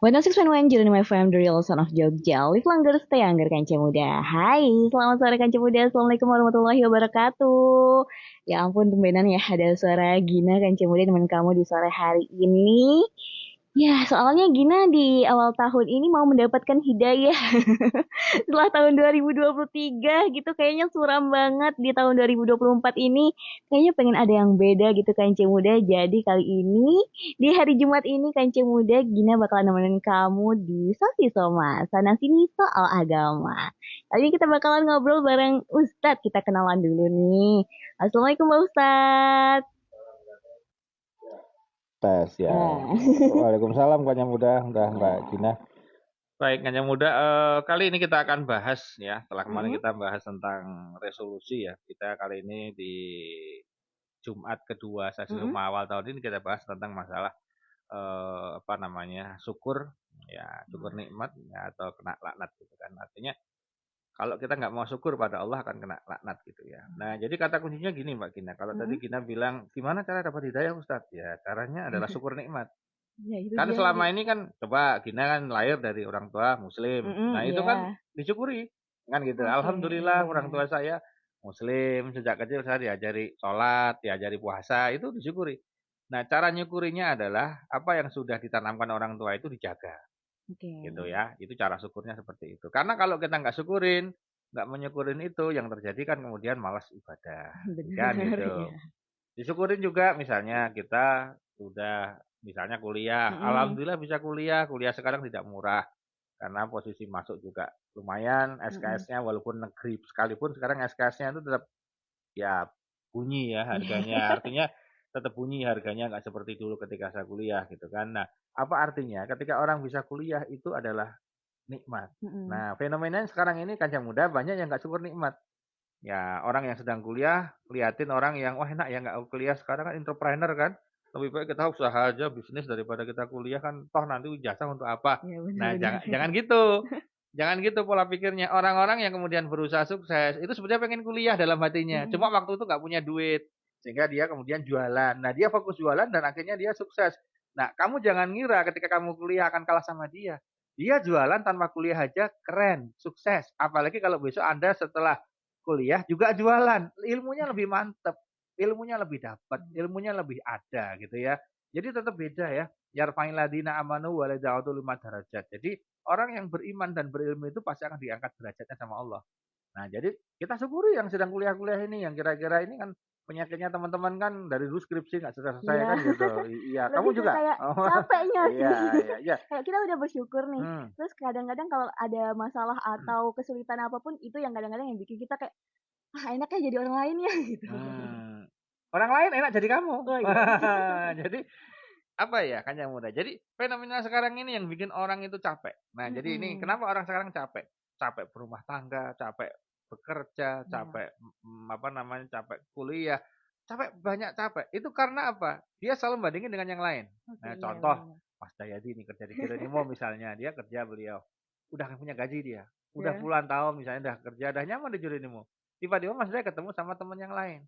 106.1 Jeremy FM, The Real Son of Jogja. Live longer, stay younger, Kanca Muda. Hai, selamat sore Kanca Muda. Assalamualaikum warahmatullahi wabarakatuh. Ya ampun, tumbenan ya ada suara Gina Kanca Muda teman kamu di sore hari ini. Ya, soalnya Gina di awal tahun ini mau mendapatkan hidayah. Setelah tahun 2023 gitu kayaknya suram banget di tahun 2024 ini. Kayaknya pengen ada yang beda gitu Kance Muda. Jadi kali ini di hari Jumat ini Kance Muda Gina bakalan nemenin kamu di Sosi Soma. Sana sini soal agama. Kali ini kita bakalan ngobrol bareng Ustadz. Kita kenalan dulu nih. Assalamualaikum Mbak Ustadz. Tes ya. Nah. Waalaikumsalam Kanya Muda, Mbak Gina. Baik, Kanya Muda, kali ini kita akan bahas ya, setelah kemarin kita bahas tentang resolusi ya. Kita kali ini di Jumat kedua sesi rumah awal tahun ini kita bahas tentang masalah syukur ya, syukur nikmat ya, atau kena laknat gitu kan. Artinya kalau kita nggak mau syukur pada Allah akan kena laknat gitu ya. Nah, jadi kata kuncinya gini Mbak Gina. Kalau tadi Gina bilang gimana cara dapat hidayah Ustadz? Ya, caranya adalah syukur nikmat. Ya, itu Kan dia selama tadi. ini kan coba Gina kan lahir dari orang tua muslim. Nah, itu kan disyukuri. Kan gitu. Alhamdulillah orang tua saya muslim. Sejak kecil saya diajari sholat, diajari puasa, itu disyukuri. Nah, cara nyukurinya adalah apa yang sudah ditanamkan orang tua itu dijaga. Gitu ya. Itu cara syukurnya seperti itu. Karena kalau kita nggak syukurin, nggak menyukurin itu, yang terjadi kan kemudian malas ibadah. Kan gitu. Disyukurin juga misalnya kita sudah misalnya kuliah. Alhamdulillah bisa kuliah. Kuliah sekarang tidak murah. Karena posisi masuk juga lumayan. SKS-nya walaupun negeri sekalipun sekarang SKS-nya itu tetap ya bunyi ya harganya. Artinya tetap bunyi harganya nggak seperti dulu ketika saya kuliah gitu kan. Nah, apa artinya? Ketika orang bisa kuliah itu adalah nikmat. Nah, fenomenanya sekarang ini Kancah Muda banyak yang nggak syukur nikmat. Ya, orang yang sedang kuliah, liatin orang yang, wah enak ya nggak kuliah sekarang kan entrepreneur kan. Lebih baik kita usaha aja bisnis daripada kita kuliah kan, toh nanti ijazah untuk apa. Ya, Nah, jangan gitu. Jangan gitu pola pikirnya. Orang-orang yang kemudian berusaha sukses, itu sebenarnya pengen kuliah dalam hatinya. Cuma waktu itu nggak punya duit. Sehingga dia kemudian jualan. Nah, dia fokus jualan dan akhirnya dia sukses. Nah, kamu jangan ngira ketika kamu kuliah akan kalah sama dia. Dia jualan tanpa kuliah aja keren, sukses. Apalagi kalau besok Anda setelah kuliah juga jualan, ilmunya lebih mantep, ilmunya lebih dapat, ilmunya lebih ada gitu ya. Jadi tetap beda ya. Yarfa'il ladina amanu wa lada'utu lima darajat. Jadi orang yang beriman dan berilmu itu pasti akan diangkat derajatnya sama Allah. Nah, jadi kita syukuri yang sedang kuliah-kuliah ini, yang kira-kira ini kan penyakitnya teman-teman kan dari dulu skripsi nggak selesai kan gitu. Iya, kamu Lebih ke juga. kayak capeknya sih. Iya. Kayak kita udah bersyukur nih. Terus kadang-kadang kalau ada masalah atau kesulitan apapun itu yang kadang-kadang yang bikin kita kayak enaknya jadi orang lain ya gitu. Orang lain enak jadi kamu. Oh iya. Jadi apa ya kan yang muda. Jadi fenomena sekarang ini yang bikin orang itu capek. Nah, jadi ini kenapa orang sekarang capek? Capek berumah tangga, capek bekerja, capek capek kuliah, capek banyak capek. Itu karena apa? Dia selalu bandingin dengan yang lain. Nah, contoh Mas Dayadi ini kerja di Kironimo misalnya, dia kerja beliau udah punya gaji dia, udah puluhan tahun misalnya udah kerja, udah nyaman di Kironimo. Tiba-tiba Mas Dayadi ketemu sama teman yang lain.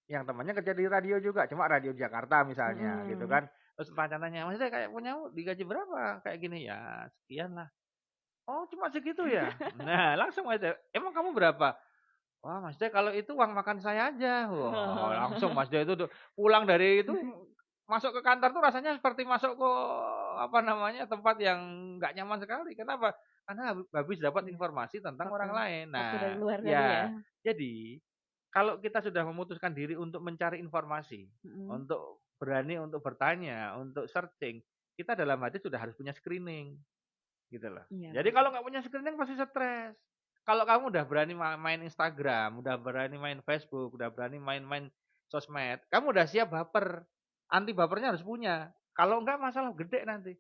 Yang temannya kerja di radio juga, cuma radio Jakarta misalnya gitu kan. Terus pacarnya, "Mas kayak punyamu digaji berapa?" Kayak gini, "Ya sekian lah." "Oh cuma segitu ya?" Nah langsung Mas, "Emang kamu berapa?" "Wah Mas kalau itu uang makan saya aja." Wah langsung Mas itu tuh pulang dari itu masuk ke kantor tuh rasanya seperti masuk ke tempat yang nggak nyaman sekali. Kenapa? Karena habis dapat informasi tentang orang lain. Waktu dari Nah, luar tadi ya. ya jadi kalau kita sudah memutuskan diri untuk mencari informasi, untuk berani untuk bertanya, untuk searching, kita dalam hati sudah harus punya screening, gitu loh. Jadi kalau nggak punya screening pasti stres. Kalau kamu udah berani main Instagram, udah berani main Facebook, udah berani main-main sosmed, kamu udah siap baper. Anti bapernya harus punya. Kalau enggak masalah gede nanti.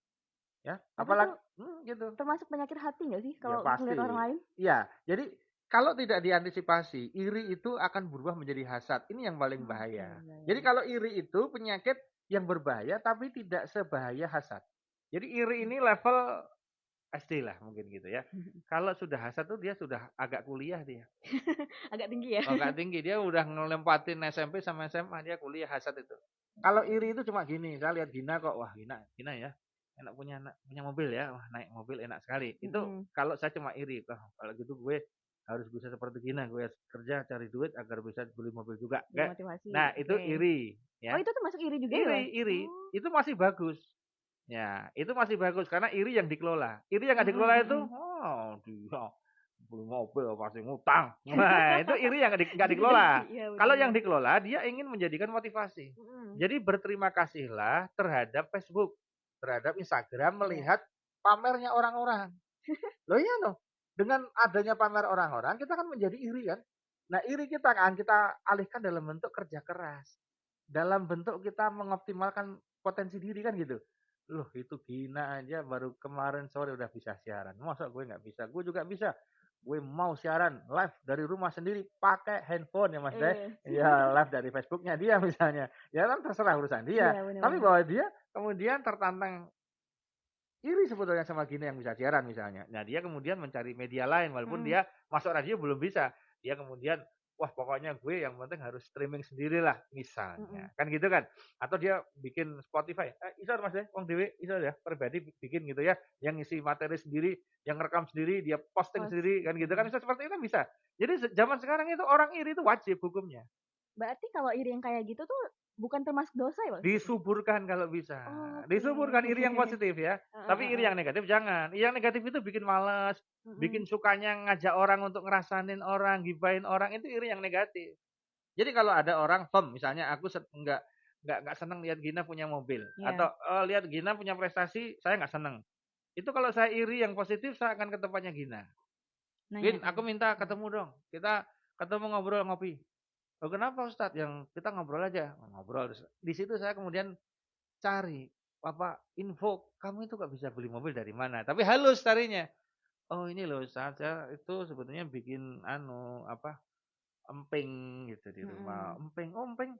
Ya, apalagi gitu. Termasuk penyakit hati nggak sih Ya kalau pasti. ngeliat orang lain? Iya, jadi kalau tidak diantisipasi, iri itu akan berubah menjadi hasad. Ini yang paling bahaya. Jadi kalau iri itu penyakit yang berbahaya tapi tidak sebahaya hasad. Jadi iri ini level SD lah mungkin gitu ya. Kalau sudah hasad tuh dia sudah agak kuliah dia. Agak tinggi ya. Agak tinggi, dia udah ngelempatin SMP sama SMA, dia kuliah hasad itu. Kalau iri itu cuma gini, saya lihat Gina kok, wah Gina ya. enak punya mobil ya, wah naik mobil enak sekali. Itu kalau saya cuma iri, kalau gitu gue harus bisa seperti Gina, gue harus kerja cari duit agar bisa beli mobil juga. Nah, itu iri Oh, ya. itu termasuk iri juga ya, Mas? Iri. Itu masih bagus. Ya, itu masih bagus karena iri yang dikelola. Iri yang nggak dikelola itu, dia beli mobil pasti ngutang. Nah, itu iri yang nggak dikelola. Iya, Kalau yang benar. dikelola, dia ingin menjadikan motivasi. Jadi berterima kasihlah terhadap Facebook, terhadap Instagram melihat pamernya orang-orang. Loh iya loh. Dengan adanya pamer orang-orang, kita kan menjadi iri kan. Nah, iri kita kan kita alihkan dalam bentuk kerja keras. Dalam bentuk kita mengoptimalkan potensi diri kan gitu. Loh, itu Gina aja baru kemarin sore udah bisa siaran. Masa gue nggak bisa? Gue juga bisa. Gue mau siaran live dari rumah sendiri pakai handphone ya Mas Deh. Ya live dari Facebooknya dia misalnya. Ya kan terserah urusan dia. Tapi bahwa dia kemudian tertantang iri sebetulnya sama Gina yang bisa siaran misalnya. Nah, dia kemudian mencari media lain walaupun dia masuk radio belum bisa. Dia kemudian wah pokoknya gue yang penting harus streaming sendirilah misalnya. Kan gitu kan. Atau dia bikin Spotify. Iso Mas deh, wong dhewe iso ya pribadi bikin gitu ya, yang ngisi materi sendiri, yang rekam sendiri, dia posting sendiri kan gitu kan. Bisa seperti itu kan bisa. Jadi zaman sekarang itu orang iri itu wajib hukumnya. Berarti kalau iri yang kayak gitu tuh bukan termasuk dosa ya, Mas? Disuburkan kalau bisa. Disuburkan iri yang positif ya. Tapi iri yang negatif jangan. Iri yang negatif itu bikin malas, bikin sukanya ngajak orang untuk ngerasanin orang, gibahin orang, itu iri yang negatif. Jadi kalau ada orang, misalnya aku nggak seneng lihat Gina punya mobil atau lihat Gina punya prestasi, saya nggak seneng. Itu kalau saya iri yang positif, saya akan ke tempatnya Gina. Gin, aku minta ketemu dong. Kita ketemu ngobrol ngopi. Oh, kenapa Ustadz? Yang kita ngobrol aja, ngobrol. Di situ saya kemudian cari info, kamu itu kok bisa beli mobil dari mana? Tapi halus carinya. Oh, ini loh Ustadz, saya itu sebetulnya bikin emping gitu di rumah. Emping. Oh, emping.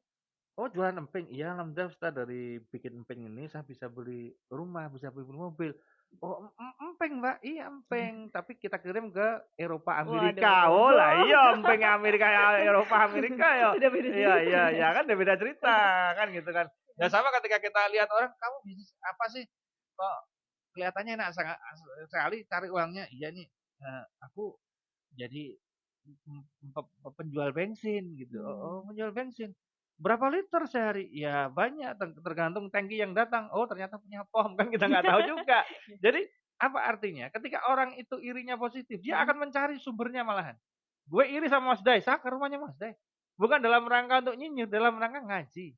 Oh, jualan emping. Iya, alhamdulillah Ustadz, dari bikin emping ini saya bisa beli rumah, bisa beli mobil. Oh, emping Mbak, iya emping. Tapi kita kirim ke Eropa Amerika. Oh lah iya emping Amerika Eropa Amerika ya. Iya kan udah beda cerita kan gitu kan. Ya sama ketika kita lihat orang, kamu bisnis apa sih? Kok kelihatannya enak sekali cari uangnya. Iya nih, aku jadi penjual bensin gitu. Oh, penjual bensin. Berapa liter sehari? Ya banyak, tergantung tangki yang datang. Oh ternyata punya pom, kan kita nggak tahu juga. Jadi apa artinya? Ketika orang itu irinya positif, dia akan mencari sumbernya malahan. Gue iri sama Mas Day, saya ke rumahnya Mas Day. Bukan dalam rangka untuk nyinyir, dalam rangka ngaji.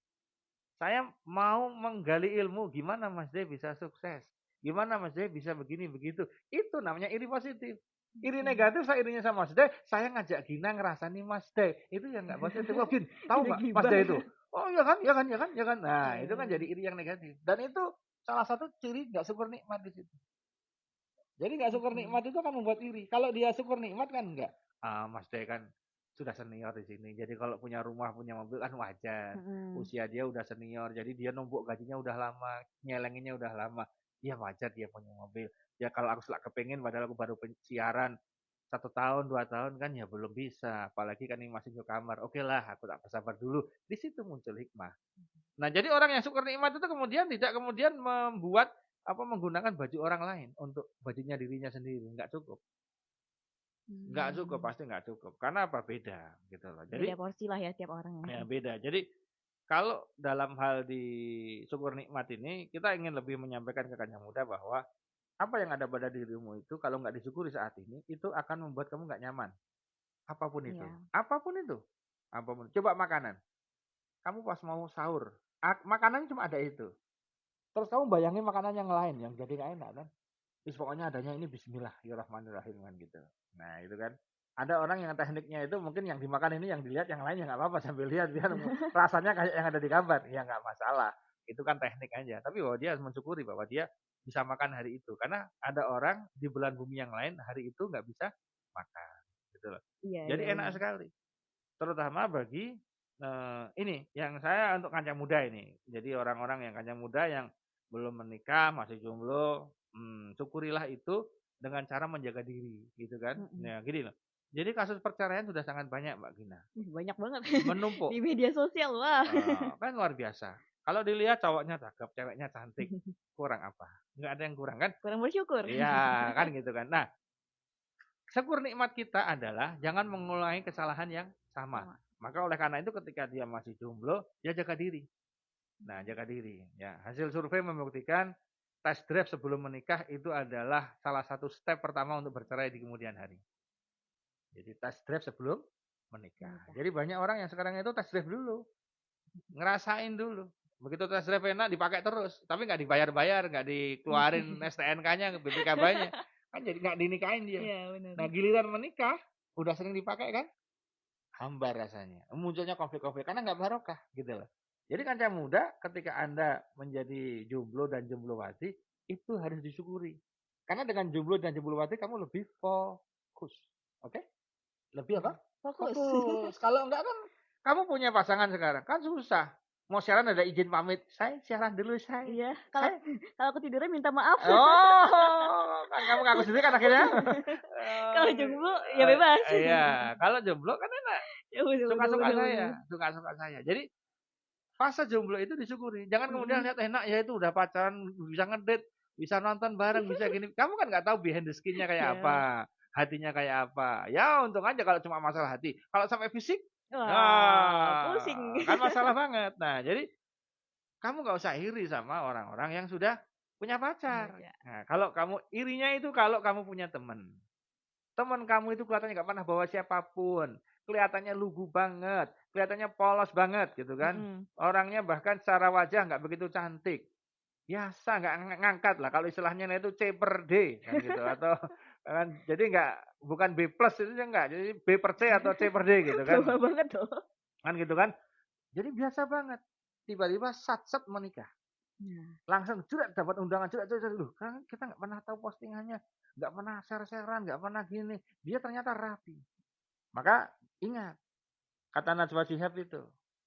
Saya mau menggali ilmu, gimana Mas Day bisa sukses? Gimana Mas Day bisa begini, begitu? Itu namanya iri positif. Iri negatif saya irinya sama Mas Day, saya ngajak Gina ngerasani Mas Day. Itu yang nggak positif. Oh, Gin, tahu nggak Mas Day itu? Oh iya kan. Nah, itu kan jadi iri yang negatif. Dan itu salah satu ciri nggak syukur nikmat di situ. Jadi nggak syukur nikmat itu akan membuat iri. Kalau dia syukur nikmat kan enggak. Mas Day kan sudah senior di sini. Jadi kalau punya rumah, punya mobil kan wajar. Usia dia udah senior. Jadi dia numpuk gajinya udah lama, nyelenginnya udah lama. Iya wajar dia punya mobil. Ya kalau aku selak kepengin padahal aku baru siaran 1 tahun, 2 tahun kan ya belum bisa. Apalagi kan ini masih ke kamar. Oke lah, aku tak bersabar dulu. Di situ muncul hikmah. Nah, jadi orang yang syukur nikmat itu kemudian tidak kemudian membuat menggunakan baju orang lain untuk bajunya dirinya sendiri. Enggak cukup. Enggak cukup, pasti enggak cukup. Karena apa? Beda gitu loh. Jadi beda porsi lah ya tiap orang ya. Ya beda. Jadi kalau dalam hal di syukur nikmat ini, kita ingin lebih menyampaikan ke kancah muda bahwa apa yang ada pada dirimu itu kalau nggak disyukuri saat ini, itu akan membuat kamu nggak nyaman. Apapun itu. Apapun itu. Apapun. Coba makanan. Kamu pas mau sahur, makanan cuma ada itu. Terus kamu bayangin makanan yang lain yang jadi nggak enak kan? Pokoknya adanya ini Bismillahirrahmanirrahim kan gitu. Nah itu kan. Ada orang yang tekniknya itu mungkin yang dimakan ini yang dilihat yang lain ya nggak apa-apa sambil lihat biar rasanya kayak yang ada di gambar ya nggak masalah, itu kan teknik aja. Tapi bahwa dia harus mensyukuri bahwa dia bisa makan hari itu karena ada orang di belahan bumi yang lain hari itu nggak bisa makan gitu loh. Jadi enak sekali terutama bagi ini yang saya untuk kancah muda ini. Jadi orang-orang yang kancah muda yang belum menikah masih jomblo, syukurilah itu dengan cara menjaga diri gitu kan. Ya gini loh. Jadi kasus perceraian sudah sangat banyak Mbak Gina. Banyak banget. Menumpuk. Di media sosial, wah. Kan luar biasa. Kalau dilihat cowoknya cakep, ceweknya cantik, kurang apa? Nggak ada yang kurang kan? Kurang bersyukur. Iya, kan gitu kan. Nah, syukur nikmat kita adalah jangan mengulangi kesalahan yang sama. Maka oleh karena itu ketika dia masih jomblo, dia jaga diri. Nah, jaga diri. Ya, hasil survei membuktikan test drive sebelum menikah itu adalah salah satu step pertama untuk bercerai di kemudian hari. Jadi test drive sebelum menikah. Jadi banyak orang yang sekarang itu test drive dulu. Ngerasain dulu. Begitu tes drive enak dipakai terus, tapi nggak dibayar-bayar, nggak dikeluarin STNK-nya, BPKB-nya, kan jadi nggak dinikahin dia. Iya, benar. Nah giliran menikah, udah sering dipakai kan, hambar rasanya, munculnya konflik-konflik karena nggak barokah gitu loh. Jadi kancah muda ketika Anda menjadi jomblo dan jomblowati itu harus disyukuri. Karena dengan jomblo dan jomblowati kamu lebih fokus, oke? Lebih apa? Fokus. Kalau enggak kan kamu punya pasangan sekarang kan susah. Mau siaran ada izin pamit. Saya siaran dulu saya. Iya. Kalau aku tidurnya minta maaf. Oh, kan kamu ngaku sendiri kan akhirnya. Kalau jomblo ya bebas. Iya, kalau jomblo kan enak. Ya, Suka-suka saya, suka-suka saya. Jadi fase jomblo itu disyukuri. Jangan kemudian lihat enak ya itu udah pacaran, bisa ngedate, bisa nonton bareng, bisa gini. Kamu kan nggak tahu behind the skin-nya kayak apa, hatinya kayak apa. Ya untung aja kalau cuma masalah hati. Kalau sampai fisik, pusing. kan masalah banget. Nah, jadi kamu nggak usah iri sama orang-orang yang sudah punya pacar. Nah, kalau kamu irinya itu kalau kamu punya teman. Teman kamu itu kelihatannya nggak pernah bawa siapapun. Kelihatannya lugu banget. Kelihatannya polos banget gitu kan. Orangnya bahkan secara wajah nggak begitu cantik. Biasa nggak ngangkat lah. Kalau istilahnya itu C per D kan gitu. Atau kan, jadi bukan B plus itu enggak. Jadi B per C atau C per D gitu kan. Coba banget tuh. Kan gitu kan. Jadi biasa banget. Tiba-tiba sat-sat menikah. Langsung jurat dapat undangan jurat. Loh, kan kita nggak pernah tahu postingannya. Nggak pernah share-sharean, nggak pernah gini. Dia ternyata rapi. Maka ingat. Kata Najwa Shihab itu.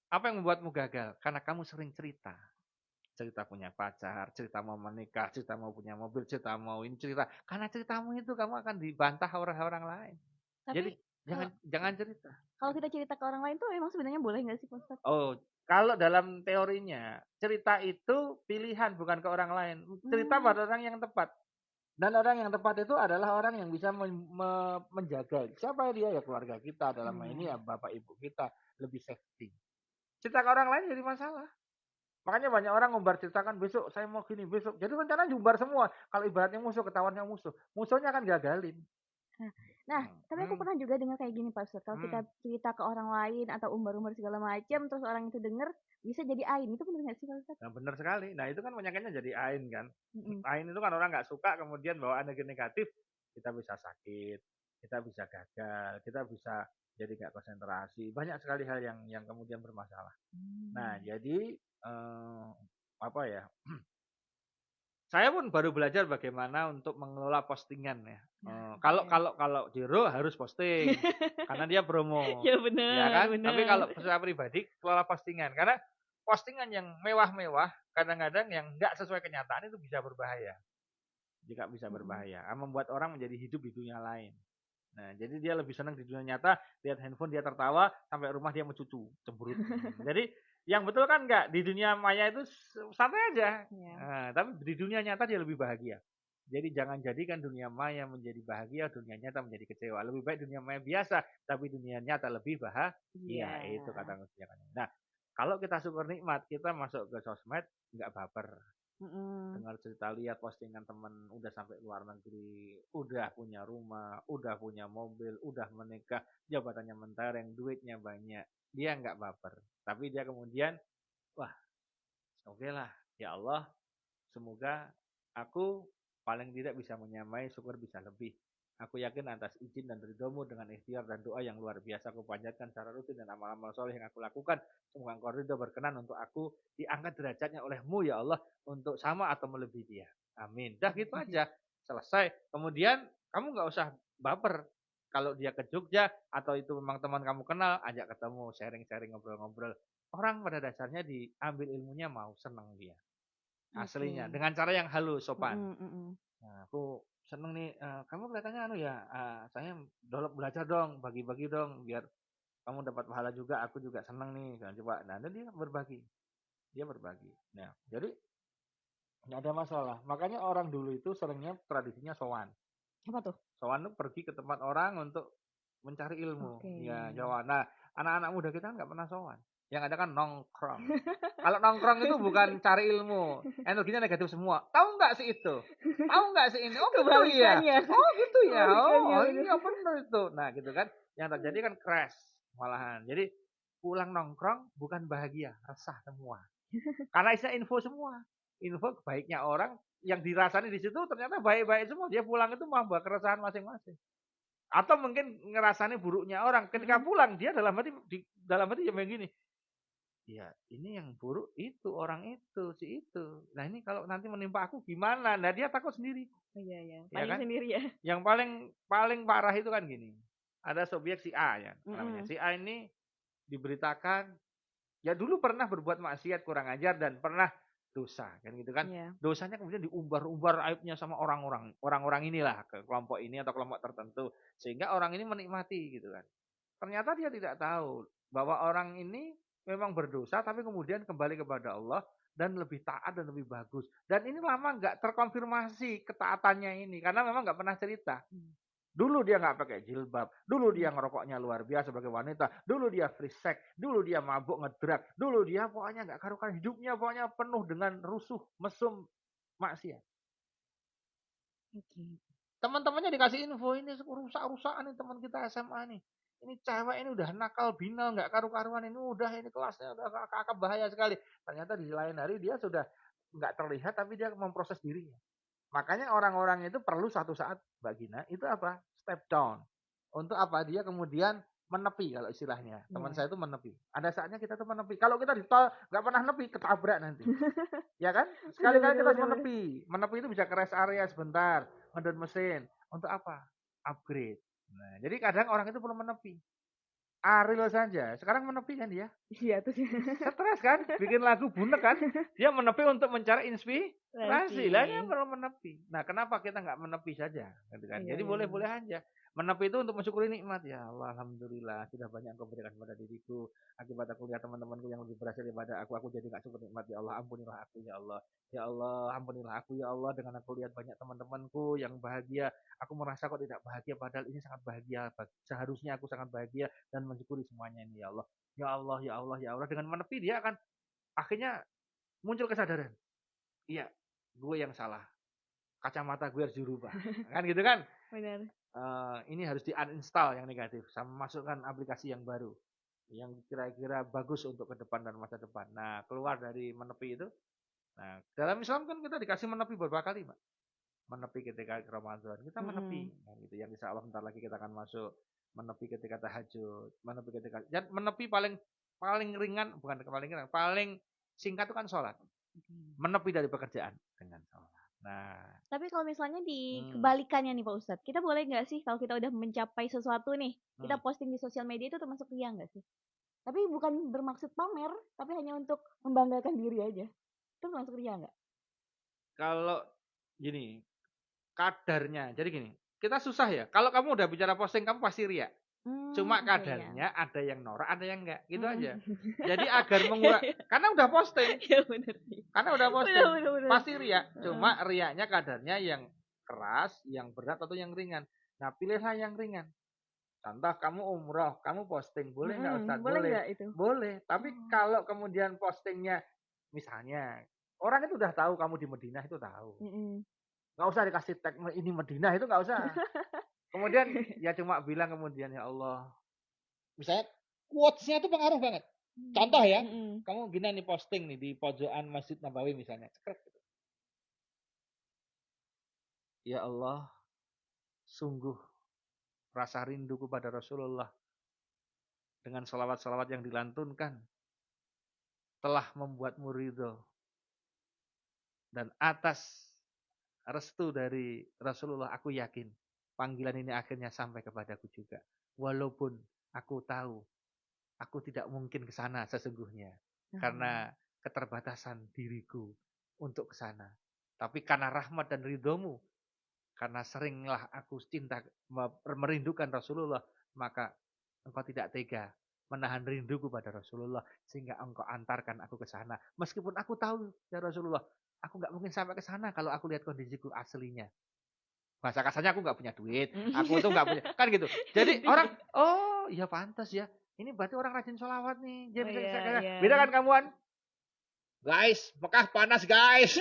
Apa yang membuatmu gagal? Karena kamu sering cerita. Cerita punya pacar, cerita mau menikah, cerita mau punya mobil, cerita mau ini cerita. Karena ceritamu itu kamu akan dibantah orang-orang lain. Jadi jangan cerita. Kalau kita cerita ke orang lain tuh emang sebenarnya boleh nggak sih, Pak Ustadz? Oh, kalau dalam teorinya cerita itu pilihan bukan ke orang lain. Cerita pada orang yang tepat. Dan orang yang tepat itu adalah orang yang bisa menjaga. Siapa dia? Ya keluarga kita. Dalam ini ya bapak ibu kita. Lebih safety. Cerita ke orang lain jadi masalah. Makanya banyak orang ngumbar ceritakan besok saya mau gini besok. Jadi rencana jumbar semua. Kalau ibaratnya musuh ketahuannya musuh. Musuhnya akan gagalin. Nah, tapi aku pernah juga dengar kayak gini Pak Ustadz. Kalau kita cerita ke orang lain atau umbar-umbar segala macam, terus orang itu dengar, bisa jadi ain. Itu benar nggak sih Pak Ustadz? Nah, benar sekali. Nah itu kan penyakitnya jadi ain kan. Ain itu kan orang nggak suka kemudian bawa energi negatif. Kita bisa sakit, kita bisa gagal, kita bisa jadi nggak konsentrasi. Banyak sekali hal yang kemudian bermasalah. Nah jadi apa ya? Saya pun baru belajar bagaimana untuk mengelola postingan ya. Kalau Jero harus posting karena dia promo. Ya benar. Ya kan? Bener. Tapi kalau saya pribadi kelola postingan karena postingan yang mewah-mewah kadang-kadang yang nggak sesuai kenyataan itu bisa berbahaya. Jika bisa berbahaya, membuat orang menjadi hidup di dunia lain. Nah, jadi dia lebih senang di dunia nyata, lihat handphone dia tertawa, sampai rumah dia mencucu, cemberut. Jadi yang betul kan enggak, di dunia maya itu santai aja. Nah, tapi di dunia nyata dia lebih bahagia. Jadi jangan jadikan dunia maya menjadi bahagia, dunia nyata menjadi kecewa. Lebih baik dunia maya biasa, tapi dunia nyata lebih bahagia. Itu kata kuncinya. Nah, kalau kita syukur nikmat, kita masuk ke sosmed, enggak baper. Dengar cerita, lihat postingan teman udah sampai luar negeri, udah punya rumah, udah punya mobil, udah menikah, jabatannya mentereng, duitnya banyak. Dia nggak baper. Tapi dia kemudian, wah, oke lah, ya Allah, semoga aku paling tidak bisa menyamai, syukur bisa lebih. Aku yakin atas izin dan ridhomu dengan ikhtiar dan doa yang luar biasa aku panjatkan secara rutin dan amal-amal soleh yang aku lakukan. Semoga engkau ridho berkenan untuk aku diangkat derajatnya olehmu ya Allah untuk sama atau melebihi dia. Amin. Dah gitu aja. Selesai. Kemudian kamu nggak usah baper. Kalau dia ke Jogja atau itu memang teman kamu kenal, ajak ketemu, sharing-sharing, ngobrol-ngobrol. Orang pada dasarnya diambil ilmunya mau senang dia. Aslinya. Dengan cara yang halus, sopan. Nah, aku seneng nih, kamu kelihatannya saya belajar dong, bagi-bagi dong, biar kamu dapat pahala juga, aku juga seneng nih. Coba, nah dia berbagi. dia berbagi. Nah, jadi nggak ada masalah. Makanya orang dulu itu seringnya tradisinya sowan. Apa tuh? Sowan itu pergi ke tempat orang untuk mencari ilmu. Ya, Jawa. Nah, anak-anak muda kita nggak pernah sowan. Yang ada kan nongkrong. Kalau nongkrong itu bukan cari ilmu, energinya negatif semua. Tahu nggak sih itu? Tahu nggak sih ini? Oh gitu ya. Oh gitu ya. Oh iya benar itu. Nah gitu kan. Yang terjadi kan crash malahan. Jadi pulang nongkrong bukan bahagia, resah semua. Karena isinya info semua. Info baiknya orang yang dirasani di situ ternyata baik-baik semua. Dia pulang itu membawa keresahan masing-masing. Atau mungkin ngerasani buruknya orang. Ketika pulang dia dalam hati yang begini. Ya, ini yang buruk itu orang itu, si itu. Nah ini kalau nanti menimpa aku gimana? Nah dia takut sendiri. Iya. Ya Paling kan? sendiri ya. Yang paling parah itu kan gini. Ada subjek si A ya namanya. Si A ini diberitakan ya dulu pernah berbuat maksiat kurang ajar dan pernah dosa kan gitu kan. Dosanya kemudian diumbar-umbar aibnya sama orang-orang inilah ke kelompok ini atau kelompok tertentu sehingga orang ini menikmati gitu kan. Ternyata dia tidak tahu bahwa orang ini memang berdosa tapi kemudian kembali kepada Allah dan lebih taat dan lebih bagus. Dan ini lama nggak terkonfirmasi ketaatannya ini karena memang nggak pernah cerita. Dulu dia nggak pakai jilbab, dulu dia ngerokoknya luar biasa sebagai wanita, dulu dia free sex, dulu dia mabuk ngedrak, dulu dia pokoknya nggak karukan hidupnya pokoknya penuh dengan rusuh, mesum, maksiat. Teman-temannya dikasih info ini rusak-rusakan nih teman kita SMA nih. Ini cewek ini udah nakal binal nggak karu-karuan ini udah ini kelasnya udah kakak bahaya sekali. Ternyata di lain hari dia sudah nggak terlihat tapi dia memproses dirinya. Makanya orang-orang itu perlu suatu saat Mbak Gina itu apa? Step down. Untuk apa? Dia kemudian menepi kalau istilahnya. Teman saya itu menepi. Ada saatnya kita tuh menepi. Kalau kita di tol nggak pernah nepi, ketabrak nanti. Ya kan? Sekali-kali kita harus menepi. Menepi itu bisa ke rest area sebentar, ngedon mesin. Untuk apa? Upgrade. Nah, jadi kadang orang itu perlu menepi. Ariel saja, sekarang menepi kan dia? Iya tuh. Stres kan? Bikin lagu bunek kan? Dia menepi untuk mencari inspirasi. Lah dia perlu menepi. Nah, kenapa kita nggak menepi saja? Gitu kan? Jadi boleh-boleh aja. Menepi itu untuk mensyukuri nikmat. Ya Allah, alhamdulillah sudah banyak Engkau berikan kepada diriku. Akibat aku lihat teman-temanku yang lebih berhasil daripada aku jadi nggak syukur nikmat. Ya Allah, ampunilah aku ya Allah. Ya Allah, ampunilah aku ya Allah dengan aku lihat banyak teman-temanku yang bahagia. Aku merasa kok tidak bahagia padahal ini sangat bahagia. Seharusnya aku sangat bahagia dan mensyukuri semuanya ini ya Allah. Ya Allah, ya Allah, ya Allah. Dengan menepi dia akan akhirnya muncul kesadaran. Iya, gue yang salah. Kacamata gue harus dirubah. Kan gitu kan? Benar. Ini harus di-uninstall yang negatif. Sama masukkan aplikasi yang baru. Yang kira-kira bagus untuk ke depan dan masa depan. Nah, keluar dari menepi itu. Nah, dalam Islam kan kita dikasih menepi beberapa kali, Pak. Menepi ketika Ramadan. Kita menepi. Nah, gitu. Yang insya Allah bentar lagi kita akan masuk. Menepi ketika tahajud. Menepi ketika... Dan menepi paling ringan. Bukan paling ringan. Paling singkat itu kan sholat. Menepi dari pekerjaan dengan sholat. Nah, tapi kalau misalnya di kebalikannya nih Pak Ustadz, kita boleh nggak sih kalau kita udah mencapai sesuatu nih, kita posting di sosial media itu termasuk ria nggak sih? Tapi bukan bermaksud pamer, tapi hanya untuk membanggakan diri aja. Itu termasuk ria nggak? Kalau gini, kadarnya, jadi gini, kita susah ya. Kalau kamu udah bicara posting, kamu pasti ria. Cuma kadarnya ada yang norak, ada yang enggak, gitu aja. Jadi agar mengurangi, karena udah posting. Ya benar. Karena udah posting, pasti ria. Cuma riaknya kadarnya yang keras, yang berat atau yang ringan. Nah, pilihlah yang ringan. Contoh kamu umroh, kamu posting, boleh nggak Ustaz? Boleh. Boleh. Tapi kalau kemudian postingnya, misalnya orang itu udah tahu kamu di Madinah itu tahu. Nggak usah dikasih tag ini Madinah itu nggak usah. Kemudian ya cuma bilang kemudian ya Allah. Misalnya quotes-nya itu pengaruh banget. Contoh ya, kamu gini nih posting nih di pojokan Masjid Nabawi misalnya. Ya Allah, sungguh rasa rinduku pada Rasulullah dengan salawat-salawat yang dilantunkan telah membuatmu ridho. Dan atas restu dari Rasulullah aku yakin panggilan ini akhirnya sampai kepadaku juga. Walaupun aku tahu aku tidak mungkin ke sana sesungguhnya. Karena keterbatasan diriku untuk ke sana. Tapi karena rahmat dan ridhomu, karena seringlah aku cinta merindukan Rasulullah, maka engkau tidak tega menahan rinduku pada Rasulullah sehingga engkau antarkan aku ke sana. Meskipun aku tahu ya Rasulullah, aku nggak mungkin sampai ke sana kalau aku lihat kondisiku aslinya. Bahasa kasarnya aku nggak punya duit, aku tuh nggak punya, kan gitu. Jadi orang, oh iya pantas ya, ini berarti orang rajin sholawat nih. Dia bisa beda kan kamuan? Guys, Mekah panas guys.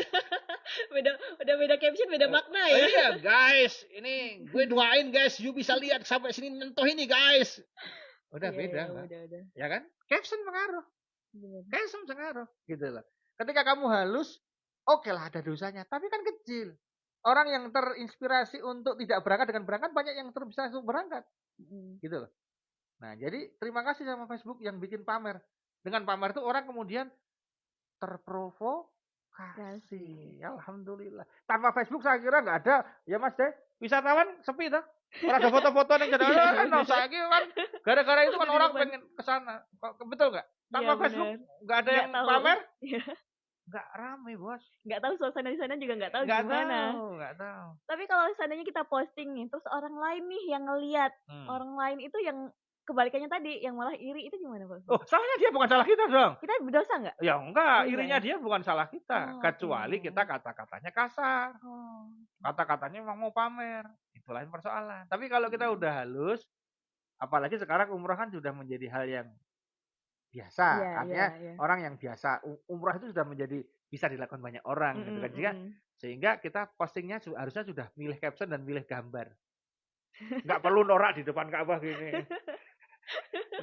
udah beda caption, beda makna ya. Iya guys, ini gue doain guys, you bisa lihat sampai sini nentuh ini guys. Udah beda, ya kan? Caption pengaruh, caption pengaruh, gitu loh. Ketika kamu halus, oke lah ada dosanya, tapi kan kecil. Orang yang terinspirasi untuk tidak berangkat dengan berangkat banyak yang bisa langsung berangkat, gitu loh. Nah jadi terima kasih sama Facebook yang bikin pamer. Dengan pamer itu orang kemudian terprovokasi. Alhamdulillah. Tanpa Facebook saya kira nggak ada, ya Mas Deh. Wisatawan sepi tuh. Orang ada foto-foto yang jadi kan, saya kan gara-gara itu kan orang pengen ke sana. Betul nggak? Tanpa Facebook nggak ada yang pamer. Nggak rame bos. Nggak tahu suasana di sana juga nggak tahu gimana. Nggak tahu. Tapi kalau seandainya kita posting nih, terus orang lain nih yang ngelihat, orang lain itu yang kebalikannya tadi, yang malah iri, itu gimana Bang? Oh salahnya dia, bukan salah kita dong. Kita berdosa nggak? Ya enggak, irinya dia bukan salah kita. Kecuali kita kata-katanya kasar. Kata-katanya memang mau pamer. Itu lain persoalan. Tapi kalau kita udah halus, apalagi sekarang umrah kan sudah menjadi hal yang biasa, artinya orang yang biasa umrah itu sudah menjadi bisa dilakukan banyak orang, gitu kan? Sehingga kita postingnya harusnya sudah milih caption dan milih gambar, nggak perlu norak di depan Ka'bah gini,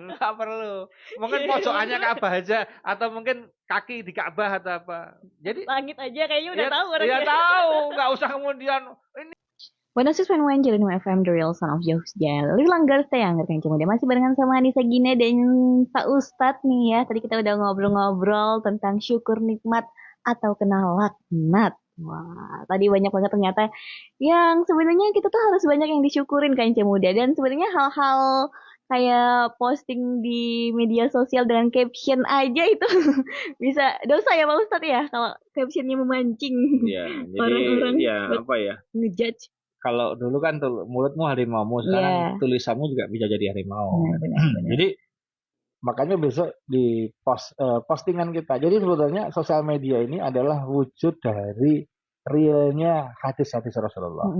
nggak perlu, mungkin pojokannya Ka'bah aja, atau mungkin kaki di Ka'bah atau apa, jadi langit aja kayaknya udah tahu orangnya. Ya tahu, nggak usah kemudian ini. Buenas main jalan FM The Real Son of Jogja. Lu langgar stay anggar kan cuma masih barengan sama Anissa Gina dan Pak Ustadz nih ya. Tadi kita udah ngobrol-ngobrol tentang syukur nikmat atau kena laknat. Wah, tadi banyak banget ternyata yang sebenarnya kita tuh harus banyak yang disyukurin kan Muda. Dan sebenarnya hal-hal kayak posting di media sosial dengan caption aja itu bisa dosa ya Pak Ustadz ya kalau captionnya memancing orang-orang apa ya? Ngejudge. Kalau dulu kan mulutmu harimaumu, sekarang tulisanmu juga bisa jadi harimau. Benar. Jadi makanya besok di postingan kita. Jadi sebetulnya sosial media ini adalah wujud dari realnya hadis-hadis Rasulullah.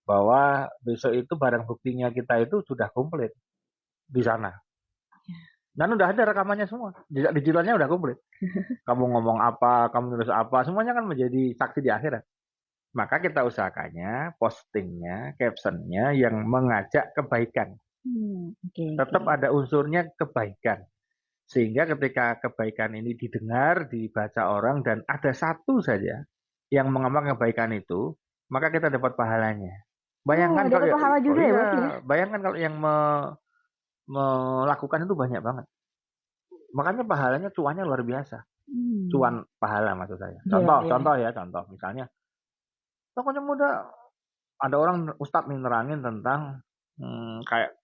Bahwa besok itu barang buktinya kita itu sudah komplit di sana. Dan udah ada rekamannya semua. Digitalnya udah komplit. Kamu ngomong apa, kamu nulis apa, semuanya kan menjadi saksi di akhirat. Maka kita usahakannya postingnya, captionnya yang mengajak kebaikan. Tetap ada unsurnya kebaikan. Sehingga ketika kebaikan ini didengar, dibaca orang, dan ada satu saja yang mengamalkan kebaikan itu, maka kita dapat pahalanya. Bayangkan kalau pahala juga ya? Bayangkan kalau yang melakukan itu banyak banget. Makanya pahalanya cuannya luar biasa. Cuan pahala maksud saya. Contoh misalnya. Pokoknya muda, ada orang ustadz nih nerangin tentang kayak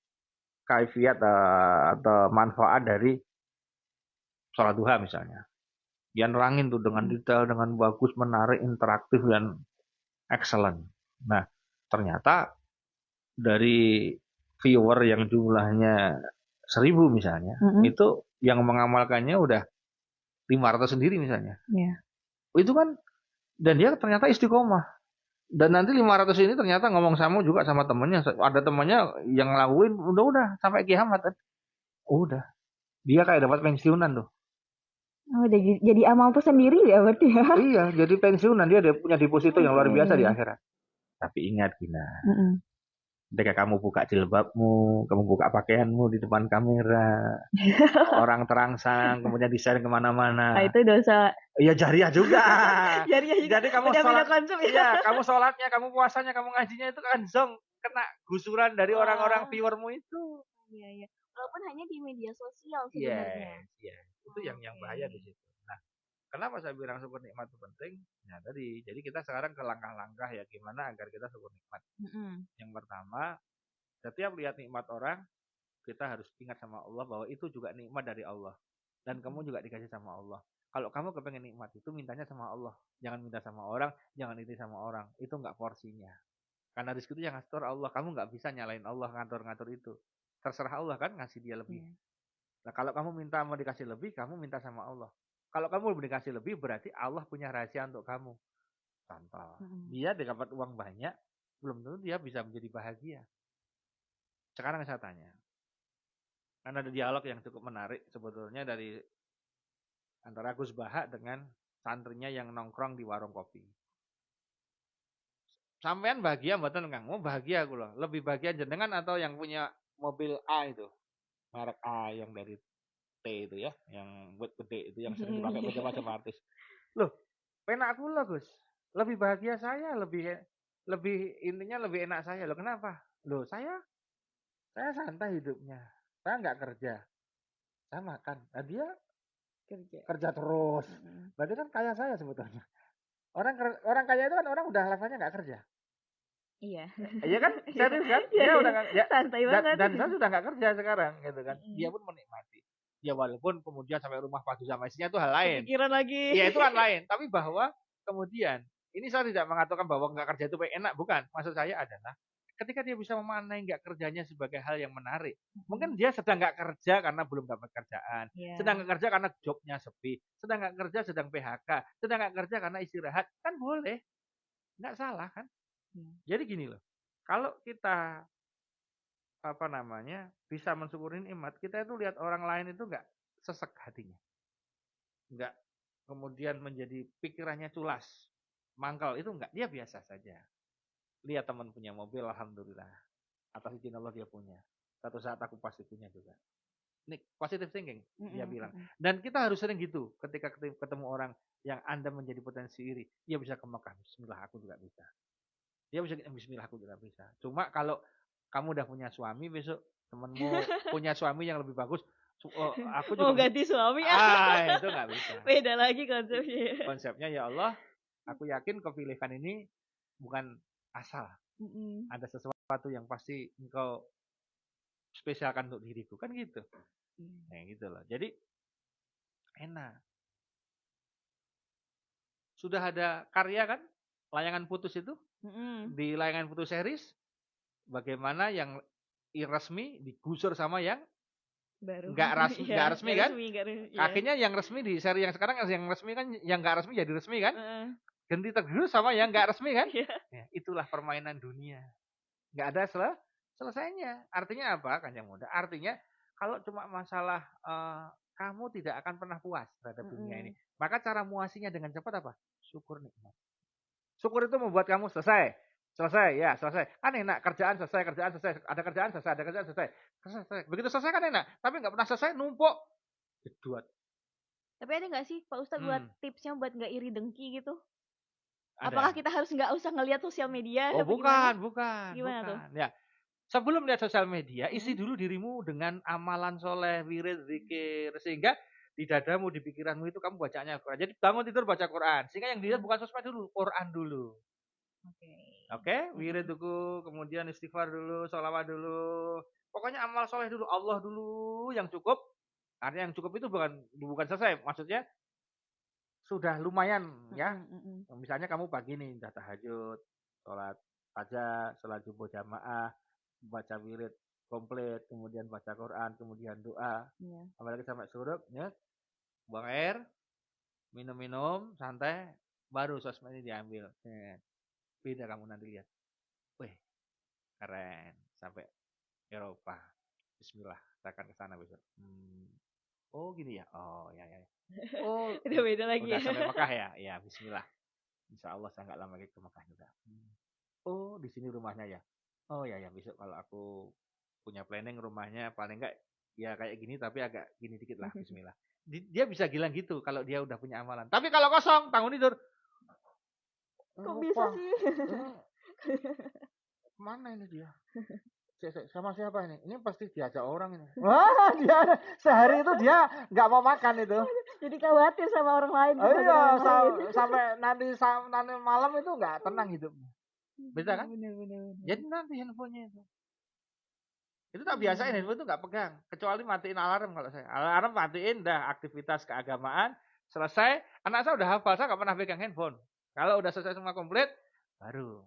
kaifiat atau manfaat dari sholat duha misalnya. Dia nerangin tuh dengan detail, dengan bagus, menarik, interaktif, dan excellent. Nah, ternyata dari viewer yang jumlahnya 1000 misalnya, itu yang mengamalkannya udah 500 sendiri misalnya. Itu kan, dan dia ternyata istiqomah. Dan nanti 500 ini ternyata ngomong sama juga sama temennya. Ada temennya yang ngelakuin, udah sampai kiamat kan. Udah. Dia kayak dapat pensiunan tuh. Oh, jadi amal tuh sendiri ya berarti ya? Iya, jadi pensiunan. Dia punya deposito yang luar biasa di akhirat. Tapi ingat Gina. Ketika kamu buka jilbabmu, kamu buka pakaianmu di depan kamera, orang terangsang, kemudian di-share kemana-mana. Nah, itu dosa. Iya, jariah juga. Jadi kamu sholat, kamu sholatnya, kamu puasanya, kamu ngajinya itu kan zong kena gusuran dari orang-orang viewermu itu. Iya. Walaupun hanya di media sosial sebenarnya. Iya. Itu yang bahaya di situ. Nah, kenapa saya bilang syukur nikmat itu penting? Nah, tadi. Jadi kita sekarang ke langkah-langkah ya gimana agar kita syukur nikmat. Yang pertama, setiap lihat nikmat orang, kita harus ingat sama Allah bahwa itu juga nikmat dari Allah. Dan kamu juga dikasih sama Allah. Kalau kamu kepengen nikmat itu mintanya sama Allah. Jangan minta sama orang, jangan iri sama orang. Itu enggak porsinya. Karena rezeki itu yang ngatur Allah. Kamu enggak bisa nyalain Allah ngatur-ngatur itu. Terserah Allah kan ngasih dia lebih. Nah, kalau kamu minta mau dikasih lebih, kamu minta sama Allah. Kalau kamu belum dikasih lebih, berarti Allah punya rahasia untuk kamu. Contoh, dia dapat uang banyak, belum tentu dia bisa menjadi bahagia. Sekarang saya tanya, kan ada dialog yang cukup menarik sebetulnya dari antara Gus Bahak dengan santrinya yang nongkrong di warung kopi. Sampean bahagia mboten Kang? Mau bahagia aku loh. Lebih bahagia jenengan atau yang punya mobil A itu? Merek A yang dari T itu ya, yang buat gede itu yang sering dipakai macam-macam artis. Loh, penak aku loh Gus. Lebih bahagia saya, lebih intinya lebih enak saya. Loh kenapa? Loh saya santai hidupnya. Saya nggak kerja. Saya makan. Nah dia kerja terus. Berarti kan kaya saya sebetulnya. Orang kaya itu kan orang udah levelnya nggak kerja. Iya. Iya kan? Serius kan? Dia udah nggak santai banget. Dan saya sudah nggak kerja sekarang gitu kan. Dia pun menikmati. Ya walaupun kemudian sampai rumah padu sama istrinya itu hal lain. Pikiran lagi. Ya itu kan lain. Tapi bahwa kemudian ini saya tidak mengatakan bahwa nggak kerja itu enak, bukan. Maksud saya adalah ketika dia bisa memaknai nggak kerjanya sebagai hal yang menarik. Mungkin dia sedang nggak kerja karena belum dapat kerjaan. Sedang nggak kerja karena jobnya sepi. Sedang nggak kerja sedang PHK. Sedang nggak kerja karena istirahat. Kan boleh. Nggak salah kan. Jadi gini loh. Kalau kita bisa mensyukurin nikmat, kita itu lihat orang lain itu nggak sesek hatinya. Nggak kemudian menjadi pikirannya culas, mangkal, itu enggak, dia biasa saja. Lihat teman punya mobil, alhamdulillah. Atas izin Allah dia punya. Satu saat aku pasti punya juga. Ini positive thinking, dia bilang. Dan kita harus sering gitu, ketika ketemu orang yang Anda menjadi potensi iri, dia bisa ke Mekah, bismillah aku juga bisa. Dia bisa, bismillah aku juga bisa. Cuma kalau kamu udah punya suami, besok temenmu punya suami yang lebih bagus, aku juga mau ganti suami itu nggak bisa. Beda lagi konsepnya. Konsepnya ya Allah, aku yakin kepilihan ini bukan asal. Ada sesuatu yang pasti engkau spesialkan untuk diriku, kan gitu. Nah gitu loh. Jadi enak. Sudah ada karya kan, layangan putus itu di layangan putus series, bagaimana yang resmi digusur sama yang baru nggak resmi kan? Akhirnya yang resmi di seri yang sekarang yang resmi kan, yang nggak resmi jadi resmi kan? Ganti tergerus sama yang nggak resmi kan? Ya, itulah permainan dunia. Nggak ada selesainya. Artinya apa, Kanjeng Muda? Artinya kalau cuma masalah kamu tidak akan pernah puas terhadap dunia ini. Maka cara muasinya dengan cepat apa? Syukur nikmat. Syukur itu membuat kamu selesai. Kan enak, kerjaan selesai. Ada kerjaan selesai. Begitu selesai kan enak. Tapi nggak pernah selesai, numpuk. Jeduat. Tapi ada nggak sih Pak Ustadz buat tipsnya buat nggak iri dengki gitu? Ada. Apakah kita harus nggak usah ngelihat sosial media? Oh bukan. Gimana tuh? Ya. Sebelum lihat sosial media, isi dulu dirimu dengan amalan soleh, wirid, zikir. Sehingga di dadamu, di pikiranmu itu kamu bacanya Quran. Jadi bangun tidur baca Quran. Sehingga yang dilihat bukan sosmed dulu, Quran dulu. Oke, wirid dulu, kemudian istighfar dulu, sholawat dulu. Pokoknya amal soleh dulu, Allah dulu yang cukup. Artinya yang cukup itu bukan selesai. Maksudnya sudah lumayan ya. Misalnya kamu pagi nih udah tahajud, sholat fajar, sholat subuh jamaah, baca wirid komplit, kemudian baca Quran, kemudian doa. Apalagi sampai suruh, ya, buang air, minum-minum, santai, baru sosmed ini diambil. Beda kamu nanti lihat. Wih, keren. Sampai Eropa. Bismillah, kita akan ke sana besok. Oh gini ya. Oh ya. Oh, udah beda lagi udah sampai Mekah ya. Ya, bismillah. Insya Allah saya nggak lama lagi ke Mekah juga. Oh, di sini rumahnya ya. Oh ya, besok kalau aku punya planning rumahnya paling enggak ya kayak gini tapi agak gini dikit lah. Bismillah. Dia bisa bilang gitu kalau dia udah punya amalan. Tapi kalau kosong, bangun tidur. Kok bisa sih? Mana ini dia? Sama siapa ini? Ini pasti diajak orang ini. Wah, dia sehari itu dia nggak mau makan itu. Jadi khawatir sama orang lain. Oh iya, sampai nanti malam itu nggak tenang hidupnya. Bisa kan? Bener. Jadi nanti handphonenya itu tak biasain handphone itu nggak pegang, kecuali matiin alarm kalau saya. Alarm matiin, dah aktivitas keagamaan selesai. Anak saya udah hafal, saya nggak pernah pegang handphone. Kalau udah selesai semua komplit, baru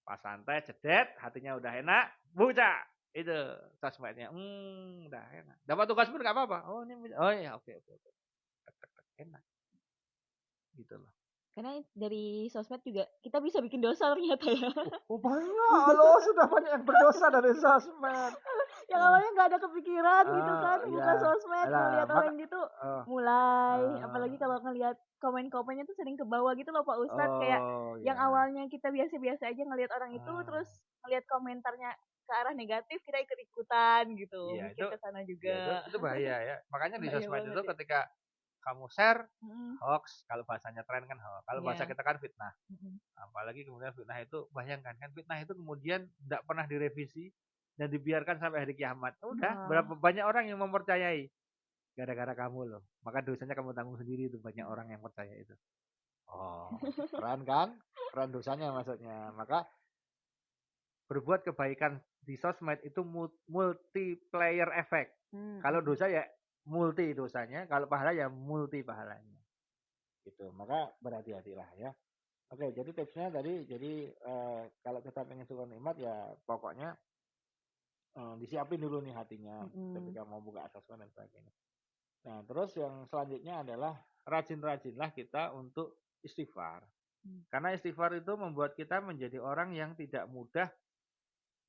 pas santai, cedet, hatinya udah enak, buka. itu sosmednya. Udah enak. Dapat tugas pun nggak apa-apa. Oh ini, oh ya oke. Enak. Gitu loh. Karena dari sosmed juga kita bisa bikin dosa ternyata ya. Oh banyak, loh sudah banyak yang berdosa dari sosmed. Yang awalnya nggak ada kepikiran gitu kan, buka sosmed, ngeliat orang gitu, mulai. Apalagi kalau ngelihat komen-komennya tuh sering ke bawah gitu loh Pak Ustadz. Kayak yang awalnya kita biasa-biasa aja ngelihat orang itu, terus ngelihat komentarnya ke arah negatif, kita ikut-ikutan gitu. Iya, mikir ke sana juga. Ya, itu bahaya ya. Makanya di sosmed itu ketika kamu share hoax, kalau bahasanya tren kan hoax, kalau bahasa kita kan fitnah. Apalagi kemudian fitnah itu, bayangkan kan fitnah itu kemudian tidak pernah direvisi dan dibiarkan sampai hari kiamat. Udah, berapa banyak orang yang mempercayai gara-gara kamu loh. Maka dosanya kamu tanggung sendiri itu, banyak orang yang percaya itu. Oh, keren kan? Keren dosanya maksudnya. Maka berbuat kebaikan di sosmed itu multiplayer effect. Kalau dosa ya multi dosanya, kalau pahala ya multi pahalanya. Gitu. Maka berhati-hatilah ya. Oke, jadi tipsnya tadi, jadi kalau kita pengen syukur nikmat ya pokoknya disiapin dulu nih hatinya ketika mau buka sosmed dan sebagainya. Nah, terus yang selanjutnya adalah rajin-rajinlah kita untuk istighfar. Karena istighfar itu membuat kita menjadi orang yang tidak mudah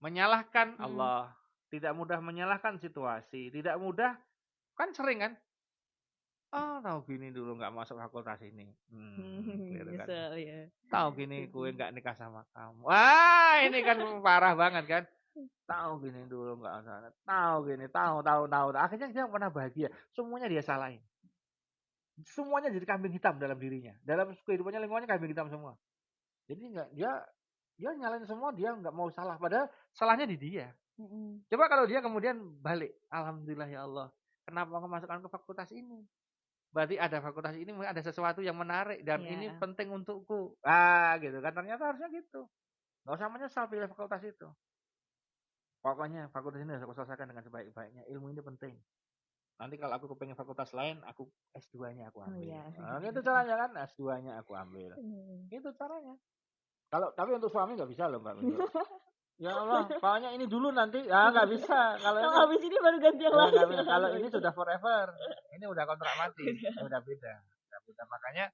menyalahkan Allah, tidak mudah menyalahkan situasi, tidak mudah, kan sering kan? Oh, tahu gini dulu nggak masuk fakultas ini. Gitu kan. Ya. Tahu gini gue nggak nikah sama kamu. Wah, ini kan parah banget kan? Tahu gini dulu nggak sana. Tahu gini, tahu. Akhirnya dia pernah bahagia. Semuanya dia salahin. Semuanya jadi kambing hitam dalam dirinya. Dalam kehidupannya lingkungannya kambing hitam semua. Jadi nggak dia nyalain semua, dia nggak mau salah. Padahal salahnya di dia. Coba kalau dia kemudian balik, alhamdulillah ya Allah, kenapa aku masukkan ke fakultas ini? Berarti ada fakultas ini, ada sesuatu yang menarik dan ini penting untukku. Gitu kan, ternyata harusnya gitu. Nggak usah menyesal pilih fakultas itu. Pokoknya fakultas ini harus aku selesaikan dengan sebaik-baiknya. Ilmu ini penting. Nanti kalau aku kepengen fakultas lain, aku S2-nya aku ambil. Itu caranya kan, S2-nya aku ambil. Itu caranya. Tapi untuk suami nggak bisa loh Mbak. Ya Allah, pokoknya ini dulu nanti. Ya nggak bisa. Kalau habis ini baru ganti yang lain. Kalau ini sudah forever. Ini udah kontrak mati. Udah beda. Makanya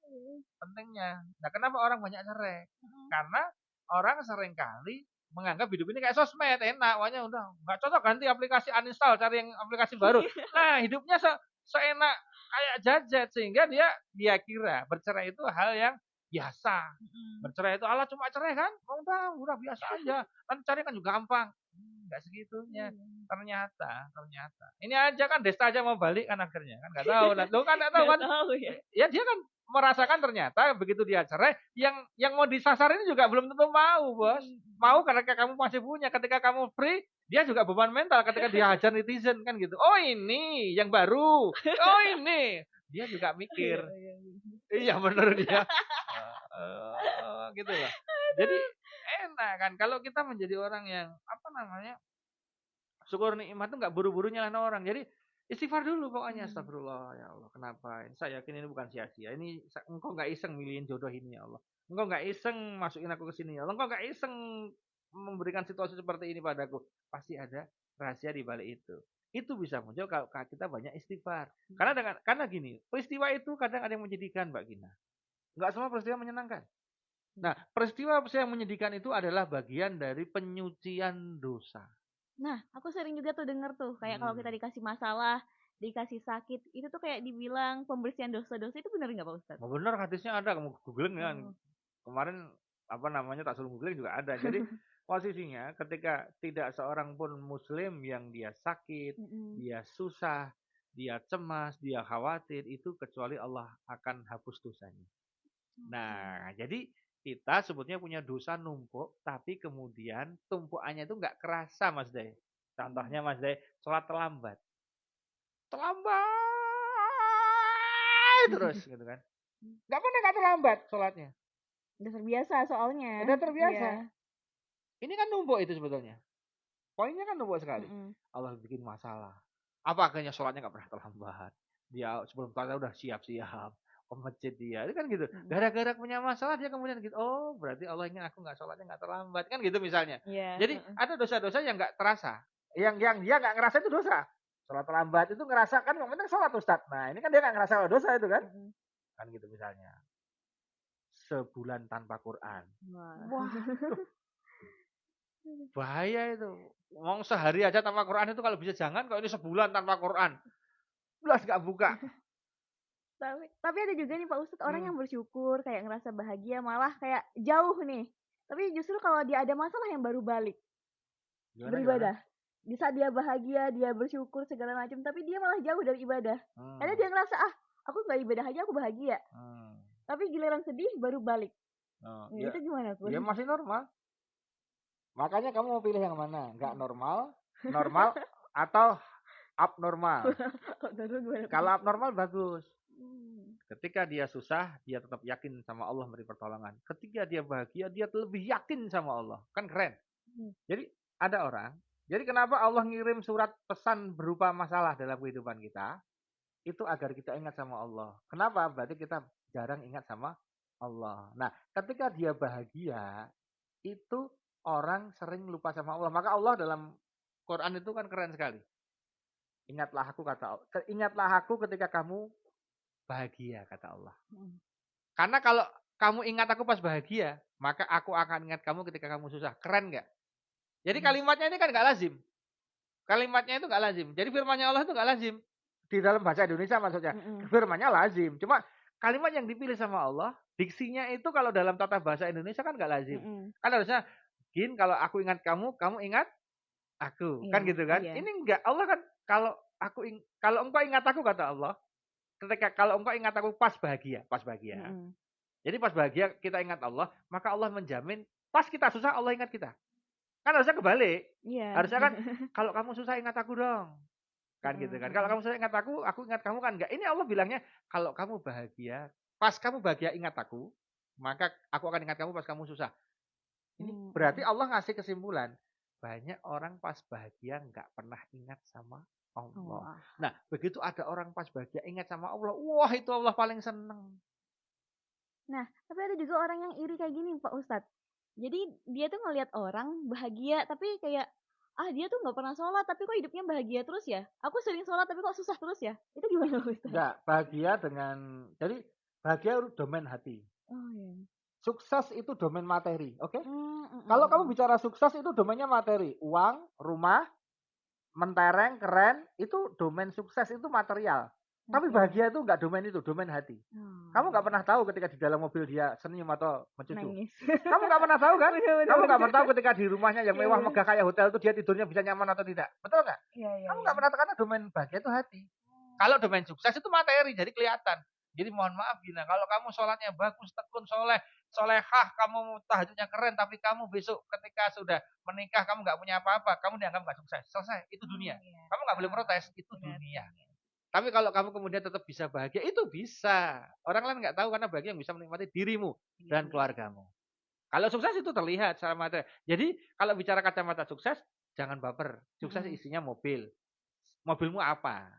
pentingnya. Nah, kenapa orang banyak cerai? Karena orang seringkali menganggap hidup ini kayak sosmed, enak. Pokoknya udah nggak cocok, ganti aplikasi, uninstall, cari yang aplikasi baru. Nah, hidupnya seenak kayak jajet, sehingga dia kira bercerai itu hal yang biasa. Bercerai itu Allah cuma cerai kan? Udah biasa aja. Kan cari kan juga gampang. Enggak segitunya. Ternyata. Ini aja kan Desta aja mau balik kan akhirnya. Kan enggak tahu. Lo kan enggak tahu kan? Ya dia kan merasakan ternyata begitu dia cerai, yang mau disasar ini juga belum tentu mau, Bos. Mau karena kamu masih punya. Ketika kamu free, dia juga beban mental ketika dia hajar netizen kan gitu. Oh, ini yang baru. Oh, ini. Dia juga mikir. Iya benar dia. Gitu loh. Jadi enak kan kalau kita menjadi orang yang syukur nikmat itu nggak buru-buru nyalahin orang. Jadi istighfar dulu pokoknya. Astagfirullah ya Allah. Kenapa? Saya yakin ini bukan sia-sia. Ini engkau nggak iseng milihin jodoh ini ya Allah. Engkau nggak iseng masukin aku ke sini ya Allah. Engkau nggak iseng memberikan situasi seperti ini padaku. Pasti ada rahasia di balik itu. Itu bisa muncul kalau kita banyak istighfar. Karena gini, peristiwa itu kadang ada yang menyedihkan, Mbak Gina. Enggak semua peristiwa menyenangkan. Nah, peristiwa yang menyedihkan itu adalah bagian dari penyucian dosa. Nah, aku sering juga tuh denger tuh, kayak kalau kita dikasih masalah, dikasih sakit, itu tuh kayak dibilang pembersihan dosa-dosa, itu benar nggak Pak Ustadz? Oh, benar, hadisnya ada, kamu googling kan. Kemarin tak suruh googling juga ada. Jadi posisinya ketika tidak seorang pun muslim yang dia sakit, dia susah, dia cemas, dia khawatir, itu kecuali Allah akan hapus dosanya. Nah, jadi kita sebetulnya punya dosa numpuk, tapi kemudian tumpukannya itu nggak kerasa, Mas Day. Contohnya Mas Day, sholat terlambat terus gitu kan. Nggak pernah nggak terlambat sholatnya. Udah terbiasa soalnya. Udah terbiasa. Iya. Ini kan numpuk itu sebetulnya. Poinnya kan numpuk sekali. Allah bikin masalah. Apa akhirnya sholatnya nggak pernah terlambat. Dia sebelum sholat udah siap-siap ke masjid dia. Itu kan gitu. Gara-gara punya masalah dia kemudian gitu. Oh, berarti Allah ingin aku nggak sholatnya nggak terlambat. Kan gitu misalnya. Jadi ada dosa-dosa yang nggak terasa. Yang dia nggak ngerasa itu dosa. Sholat lambat itu ngerasa kan yang penting sholat Ustaz. Nah ini kan dia nggak ngerasa dosa itu kan. Kan gitu misalnya. Sebulan tanpa Quran. Wah. Bahaya itu. Ngomong sehari aja tanpa Quran itu kalau bisa jangan. Kalau ini sebulan tanpa Quran. Belas nggak buka. Tapi ada juga nih Pak Ustadz orang yang bersyukur kayak ngerasa bahagia malah kayak jauh nih. Tapi justru kalau dia ada masalah yang baru balik beribadah. Di saat dia bahagia, dia bersyukur segala macam, tapi dia malah jauh dari ibadah. Karena dia ngerasa aku nggak ibadah aja aku bahagia. Tapi giliran sedih baru balik. Itu gimana tuh? Ya masih normal. Makanya kamu mau pilih yang mana? Nggak normal, normal atau abnormal? Kalau abnormal bagus. Ketika dia susah, dia tetap yakin sama Allah memberi pertolongan. Ketika dia bahagia, dia lebih yakin sama Allah. Kan keren. Jadi ada orang. Jadi kenapa Allah ngirim surat pesan berupa masalah dalam kehidupan kita? Itu agar kita ingat sama Allah. Kenapa? Berarti kita jarang ingat sama Allah. Nah, ketika dia bahagia, itu orang sering lupa sama Allah. Maka Allah dalam Quran itu kan keren sekali. Ingatlah aku kata Allah. Ingatlah aku ketika kamu bahagia kata Allah. Karena kalau kamu ingat aku pas bahagia, maka aku akan ingat kamu ketika kamu susah. Keren nggak? Jadi kalimatnya ini kan nggak lazim. Kalimatnya itu nggak lazim. Jadi firmannya Allah itu nggak lazim. Di dalam bahasa Indonesia maksudnya. Firmannya lazim. Cuma kalimat yang dipilih sama Allah, diksinya itu kalau dalam tata bahasa Indonesia kan nggak lazim. Kan harusnya, Gin, kalau aku ingat kamu, kamu ingat aku. Kan gitu kan? Ini enggak. Allah kan kalau engkau ingat aku kata Allah, kalau engkau ingat aku pas bahagia. Jadi pas bahagia kita ingat Allah, maka Allah menjamin pas kita susah Allah ingat kita. Kan harusnya kebalik. Harusnya kan kalau kamu susah ingat aku dong. Kan gitu kan. Kalau kamu susah ingat aku ingat kamu kan enggak. Ini Allah bilangnya kalau kamu bahagia, pas kamu bahagia ingat aku, maka aku akan ingat kamu pas kamu susah. Ini berarti Allah ngasih kesimpulan. Banyak orang pas bahagia enggak pernah ingat sama Allah. Nah, begitu ada orang pas bahagia ingat sama Allah, wah itu Allah paling seneng. Nah, tapi ada juga orang yang iri kayak gini Pak Ustadz. Jadi dia tuh ngelihat orang bahagia, tapi kayak dia tuh nggak pernah sholat, tapi kok hidupnya bahagia terus ya? Aku sering sholat, tapi kok susah terus ya? Itu gimana Pak Ustadz? Enggak, bahagia dengan, jadi bahagia domain hati. Sukses itu domain materi, oke? Kalau kamu bicara sukses itu domainnya materi, uang, rumah, mentereng, keren, itu domain sukses itu material. Tapi bahagia itu enggak domain itu, domain hati. Kamu enggak pernah tahu ketika di dalam mobil dia senyum atau mencucu. Kamu enggak pernah tahu kan? Kamu enggak pernah tahu ketika di rumahnya yang mewah megah kayak hotel itu dia tidurnya bisa nyaman atau tidak. Betul enggak? Kamu enggak pernah tahu karena domain bahagia itu hati. Kalau domain sukses itu materi, jadi kelihatan. Jadi mohon maaf Gina, kalau kamu sholatnya bagus, tekun, solehah, kamu tahajudnya keren, tapi kamu besok ketika sudah menikah kamu nggak punya apa-apa, kamu dianggap nggak sukses. Selesai, itu dunia. Kamu nggak boleh protes, itu dunia. Tapi kalau kamu kemudian tetap bisa bahagia, itu bisa. Orang lain nggak tahu karena bahagia yang bisa menikmati dirimu dan keluargamu. Kalau sukses itu terlihat secara materi. Jadi kalau bicara kacamata sukses, jangan baper. Sukses isinya mobil. Mobilmu apa?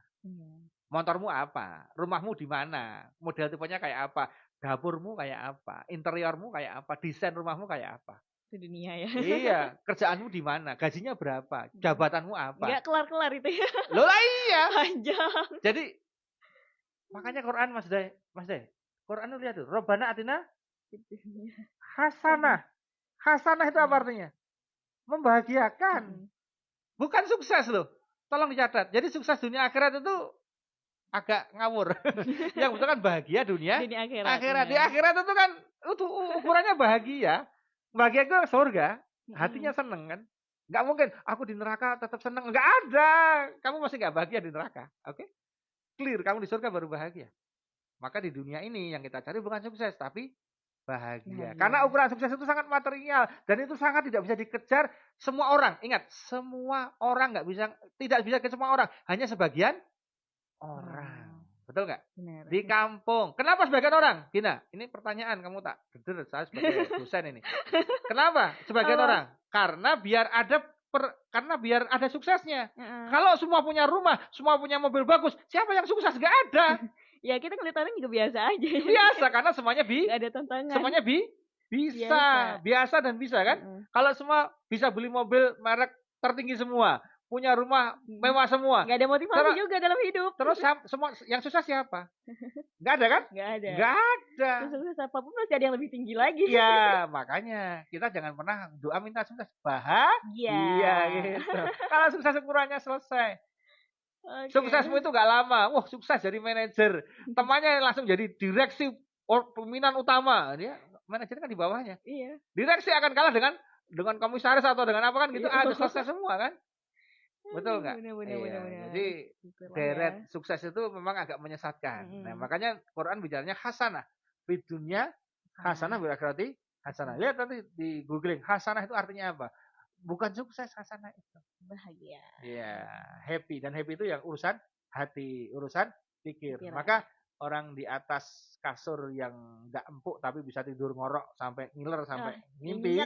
Motormu apa? Rumahmu di mana? Model tipenya kayak apa? Dapurmu kayak apa? Interiormu kayak apa? Desain rumahmu kayak apa? Itu dunia ya. Iya, kerjaanmu di mana? Gajinya berapa? Jabatanmu apa? Enggak kelar-kelar itu ya. Loh lah iya. Panjang. Jadi makanya Quran Mas Day. Quran lu lihat tuh, Robbana atina hasanah. Hasanah itu apa artinya? Membahagiakan. Bukan sukses loh. Tolong dicatat. Jadi sukses dunia akhirat itu agak ngawur. Yang betul kan bahagia dunia akhirat. Di akhirat itu kan ukurannya bahagia. Bahagia itu surga. Hatinya seneng kan. Nggak mungkin aku di neraka tetap seneng. Nggak ada. Kamu masih nggak bahagia di neraka. Oke? Clear. Kamu di surga baru bahagia. Maka di dunia ini yang kita cari bukan sukses. Tapi bahagia. Karena ukuran sukses itu sangat material. Dan itu sangat tidak bisa dikejar semua orang. Ingat. Semua orang tidak bisa ke semua orang. Hanya sebagian orang. Betul nggak? Di kampung. Kenapa sebagian orang? Gina, ini pertanyaan kamu tak geder saya sebagai dosen ini. Kenapa sebagian orang? Karena biar ada suksesnya. Kalau semua punya rumah, semua punya mobil bagus, siapa yang sukses? Nggak ada. Ya kita kelihatannya juga biasa aja. Biasa karena semuanya ada tantangan. Semuanya bisa dan bisa kan? Kalau semua bisa beli mobil merek tertinggi semua, punya rumah mewah semua. Gak ada motivasi juga dalam hidup. Terus semua yang susah siapa? Gak ada kan? Gak ada. Gak ada. Sukses apapun masih ada yang lebih tinggi lagi. Iya, makanya kita jangan pernah doa minta sukses. Bahagia. Iya gitu. Kalau sukses ukurannya selesai. Okay. Suksesmu itu gak lama. Wah, sukses jadi manajer. Temannya langsung jadi direksi pimpinan utama. Dia manajer kan di bawahnya. Iya. Direksi akan kalah dengan komisaris atau dengan apa kan gitu. Ada selesai semua kan. Betul nggak? Benar. Jadi deret sukses itu memang agak menyesatkan. Nah, makanya Quran bicaranya hasanah. Bidunya hasanah berarti hasanah. Lihat nanti di googling hasanah itu artinya apa? Bukan sukses, hasanah itu bahagia. Iya, happy. Dan happy itu yang urusan hati, urusan pikir. Maka orang di atas kasur yang nggak empuk tapi bisa tidur ngorok sampai ngiler sampai mimpi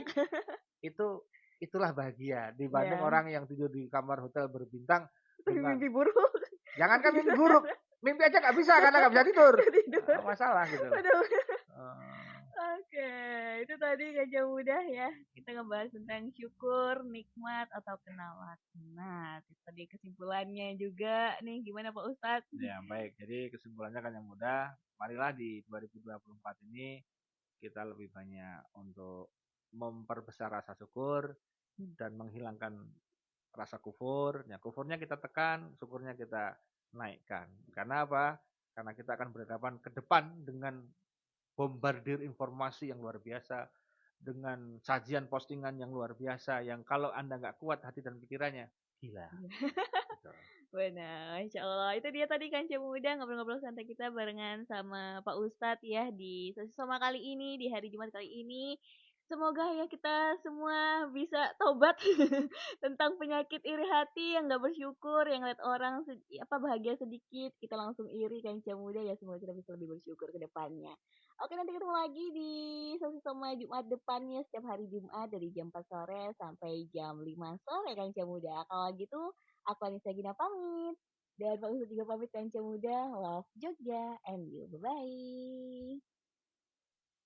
itulah bahagia dibanding orang yang tidur di kamar hotel berbintang dengan mimpi buruk. Jangankan mimpi buruk, mimpi aja nggak bisa karena nggak bisa tidur. Masalah gitu. Oke, itu tadi Gajah Muda ya. Kita ngebahas tentang syukur, nikmat atau kenal nikmat. Itu tadi kesimpulannya juga nih, gimana Pak Ustadz? Ya baik, jadi kesimpulannya kan yang mudah. Marilah di 2024 ini kita lebih banyak untuk memperbesar rasa syukur dan menghilangkan rasa kufur. Ya, kufurnya kita tekan, syukurnya kita naikkan. Karena apa? Karena kita akan berhadapan ke depan dengan bombardir informasi yang luar biasa, dengan sajian postingan yang luar biasa, yang kalau Anda nggak kuat hati dan pikirannya, gila. Benar, Insya Allah. Itu dia tadi Kancah Muda ngobrol-ngobrol santai kita barengan sama Pak Ustadz ya di sesi Soma kali ini, di hari Jumat kali ini. Semoga ya kita semua bisa tobat tentang penyakit iri hati yang gak bersyukur, yang lihat orang bahagia sedikit, kita langsung iri. Kancah Muda ya, semoga kita bisa lebih bersyukur ke depannya. Oke, nanti ketemu lagi di sesi Soma Jumat depannya setiap hari Jumat dari jam 4 sore sampai jam 5 sore Kancah Muda. Kalau gitu aku Anissa Gina pamit. Dan Pak Ustadz juga pamit Kancah Muda. Love Jogja and you. Bye-bye.